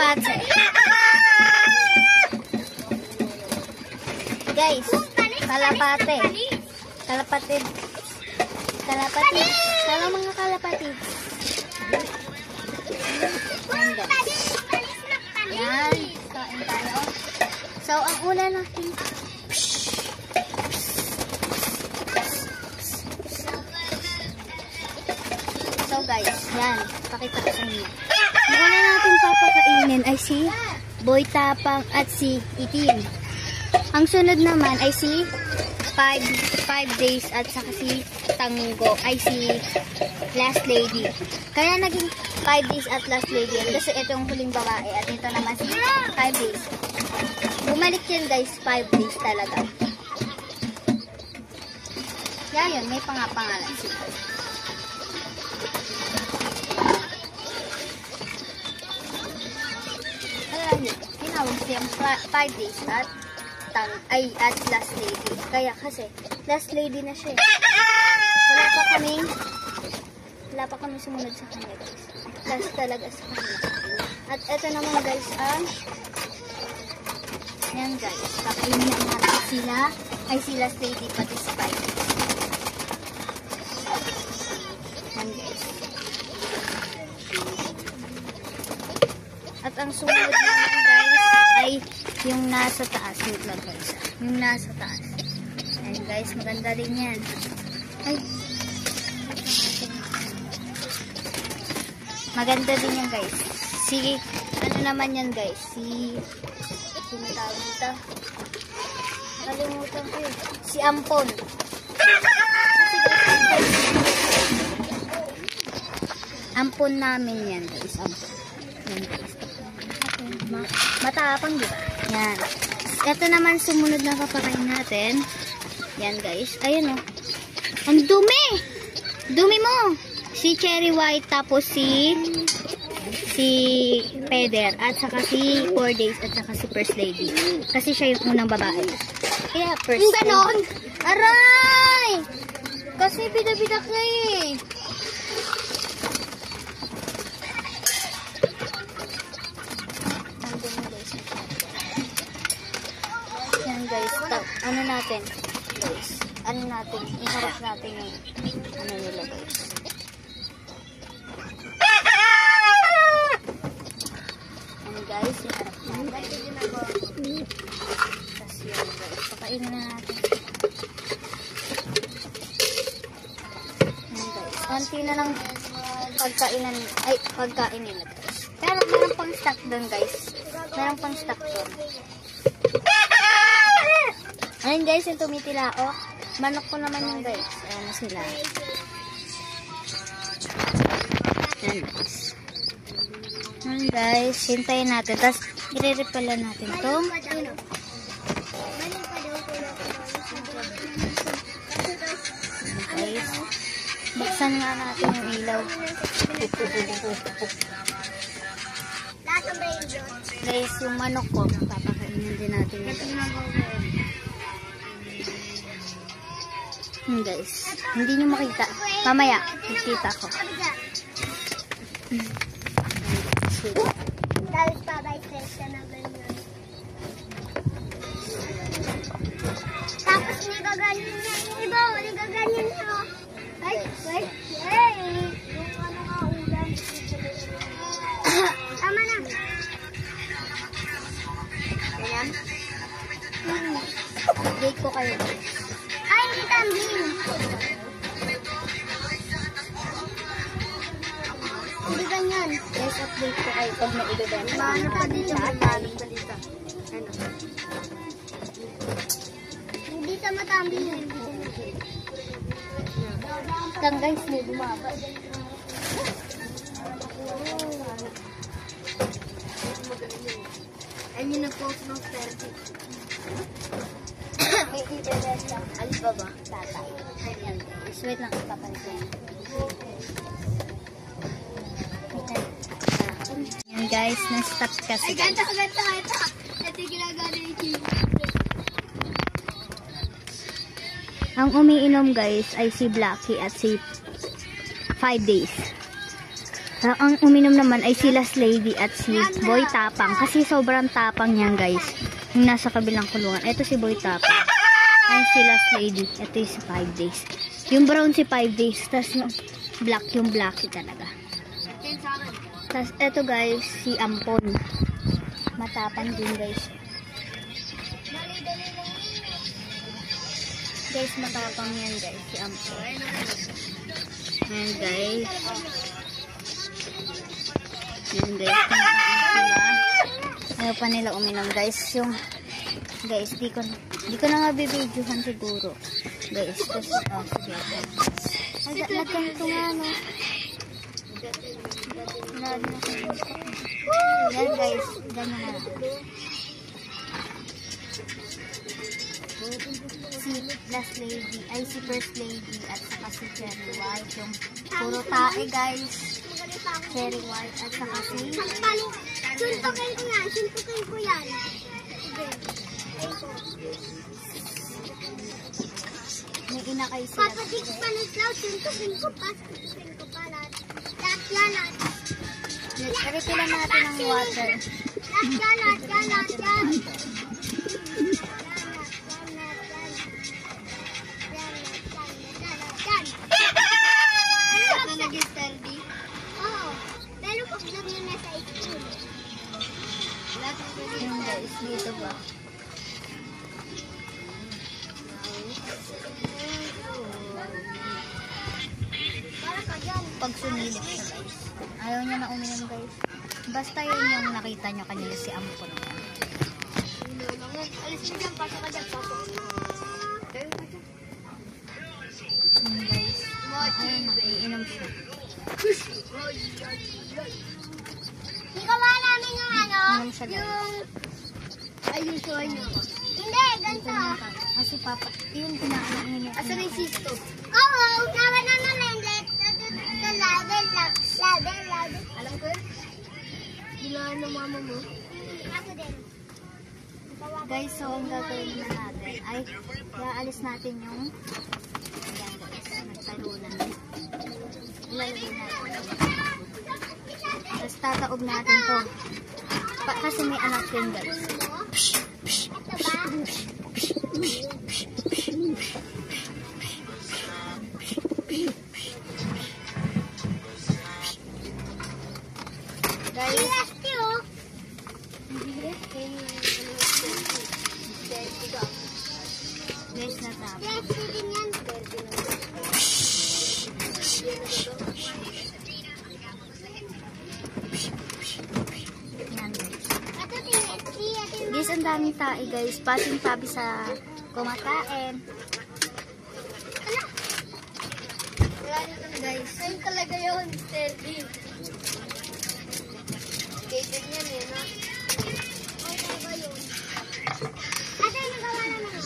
kalapate. Guys, kalapate. Kalapatid. Kalapatid. Hello mga kalapatid. Yan. Kain tayo. So, ang una natin. So guys, yan. Pakita ko sa inyo. Ang una natin papakainin ay si Boy Tapang at si Itim. Ang sunod naman ay si 5 days at saka si Tango ay si Last Lady. Kaya naging 5 days at Last Lady kasi ito yung huling babae at ito naman si 5 days. Bumalik yan guys, 5 days talaga. Yan yun, may pangapangalan siya. Alam nyo, tinawag siyang 5 days at Last Lady. Kaya kasi, Last Lady na siya. Wala pa kami sumunod sa kanya guys. Last talaga sa kanya. At ito naman guys yan guys. Kakainin natin sila. Ay si Last Lady pati si 5 days. Yan guys. At ang sumunod naman guys ay yung nasa taas. Wait lang guys. Yung nasa taas. Ayan guys, maganda rin yan. Ay. Maganda din yan guys. Si, ano naman yan guys? Sino tawag dito? Kalimutan ko yun. Si Ampon. Ampon namin yan guys. Ampon. Yan guys. Matapang diba? Yan. Ito naman sumunod na papakain natin. Yan guys. Ayun o. Ang dumi! Dumi mo! Si Cherry White tapos si Peder at saka si 4 days at saka si First Lady. Kasi siya yung unang babae. Kaya First Lady. Ganon! Aray! Kasi bidak-bidak na eh. Yan guys. Ano natin? Guys. Ano natin? Iharap natin yung ano nila guys. Guys, iharap natin. Tapos yun guys, pakainin na natin. Yan guys, konti na lang pagkain nila guys. Pero meron pang stock doon guys. Meron pang stock doon. Ayun guys, yung tumitila o. Manok ko naman yung guys. Ayan na sila. Yan guys. Ayan guys, hintayin natin. Tapos, i-repel natin ito. Guys, buksan nga natin yung ilaw. Guys, yung manok ko, papakainin din natin ito. Guys, hindi nyo makita. Mamaya, makita ko. Tapos pabay-stress siya na ganyan. Tapos nagaganyan niya yung iba. Nagaganyan niya. Ay, ay, ay. Yung ano nga ulan. Tama na. Ayan. Update ko kayo. Ay, hindi tambling. Hindi ganyan. Guys, update ko kayo pag mailagay. Paano pa dito? Hindi sa matambling. Lang guys, may bumaba. Ayun yung nag-post ng 30. May internet lang. Alis ba ba? Tatay. Ayan guys. Wait lang, papalitan. Ayan guys, na-stop kasi. Ay, ganta. Ito. Ito yung ginagawa yung TV. Ang umiinom guys ay si Blackie at si 5 days. Ang uminom naman ay si Last Lady at si Boy Tapang. Kasi sobrang tapang niyan guys. Yung nasa kabilang kulungan. Ito si Boy Tapang. Ay si Last Lady. Ito yung si 5 days. Yung brown si 5 days. Tapos yung black yung blacky talaga. Tapos ito guys si Ampon. Matapang din guys. Guys matapang yan guys si Ampon. Ayan guys. Ayan guys. Ayaw pa nila uminom guys. Yung guys, di ko na nga bibidyohan siguro. Guys, kasi sige. Nagkanto nga no. Yan guys, ganyan na. Si Last Lady, ay si First Lady at saka si Cherry White. Yung puro tae guys. Cherry White at saka si Suntukin ko yan. Suntukin ko yan. may inakay sila. Papatik pa ng cloud. Suntukin ko pa. Suntukin ko pa lahat. Lahat yan. Refilan natin ng water. Lahat yan. Yung guys, dito ba? Pag sumilip siya guys. Ayaw niya na uminom guys. Basta yun yung nakita nyo kanila si Ampon. Alis mo dyan, pasok ka dyan, pasok. Guys, ayun na, iinom siya. Ikaw namin yung ano, Inom siya guys. ayun so nyo. Hindi, ganito. Kasi papa, yun pinakain niya. Asa na yung sisto? Oo, nawa na naman. Ladel. Alam ko yun. Ginawa ng mama mo. Ako din. Guys, so ang gagawin na natin ay iaalis natin yung ayan guys, nagtalunan. Ilalagay natin. Tapos tataob natin to. Kasi may anak yun guys. Guys, natapos. Yan guys. Guys, ang daming tae guys. Pating tabi sa kumakain. Guys, ayun talaga yun, steady. Gated niyan eh, no? Ay, talaga yun. Ate, nagawa na naman.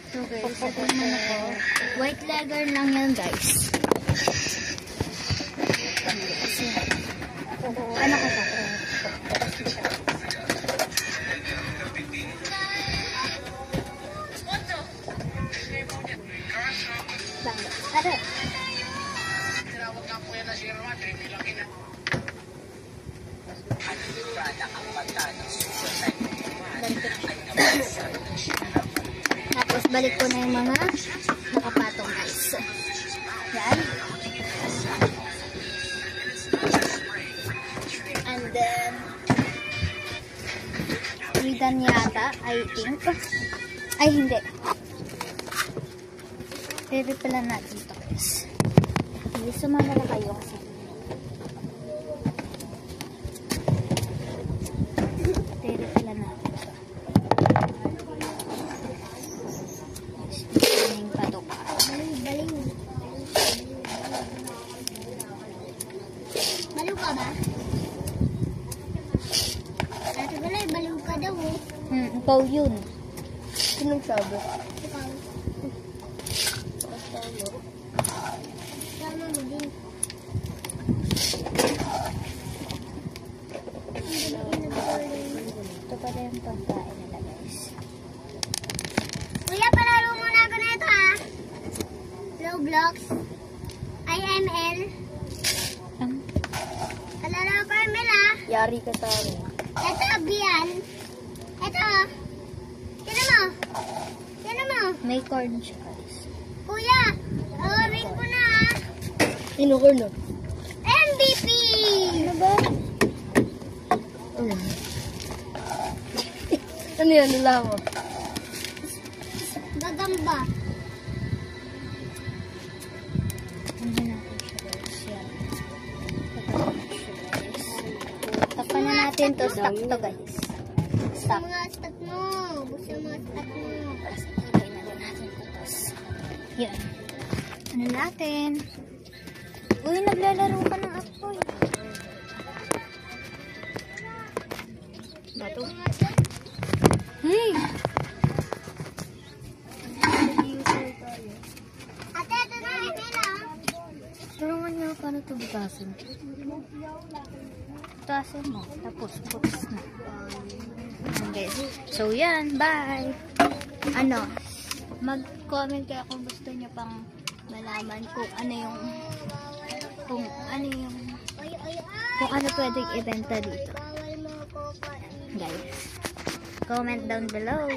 So guys, ito naman ako. White lager lang yan guys. Ano ka ba? Tara. Tapos balik ko na yung mga nakapatong guys. Yan. And then Ridan yata, I think. Ay, hindi. Re-repelan natin ito guys. Hindi, sumama na kayo kasi. Ikaw yun. Sinong sabi? Ikaw. Tama mo din. Ito pala yung pagkain nila guys. Kuya, palaro muna ako na ito ha. Roblox. IML. Palaro ko ML ha. Yari ka sa akin. Ito, Bian. Ito. Sino mo? Sino mo? May corn siya guys. Kuya, read ko na ha. Inukur no? MVP! Ano ba? Ano yan? Nula mo? Gagamba. Ano natin siya guys. Yan. Tapan na natin to. Stop to guys. Busa Stop. mga stat mo. Busa mga stat mo. Ilagay na din natin to. Tapos, yan. Ano natin? Uy, naglalaro ka ng apoy. Bato. Hey! Ate, ito na ML ha. Tulungan niyo paano ito butasin. Butasin mo. Tapos, putas na. Okay. So, yan. Bye! Ano? Mag-comment kayo kung gusto niyo pang malaman kung ano yung Oy, oy, kung ano pwedeng ibenta dito. bawal mo ko pa. Guys. Comment down below.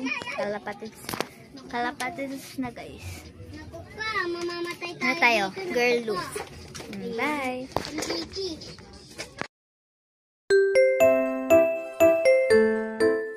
Kalapatins na guys. Naku pa, mamamatay Ano tayo? dito. Girl loop. Bye! Ang kiki.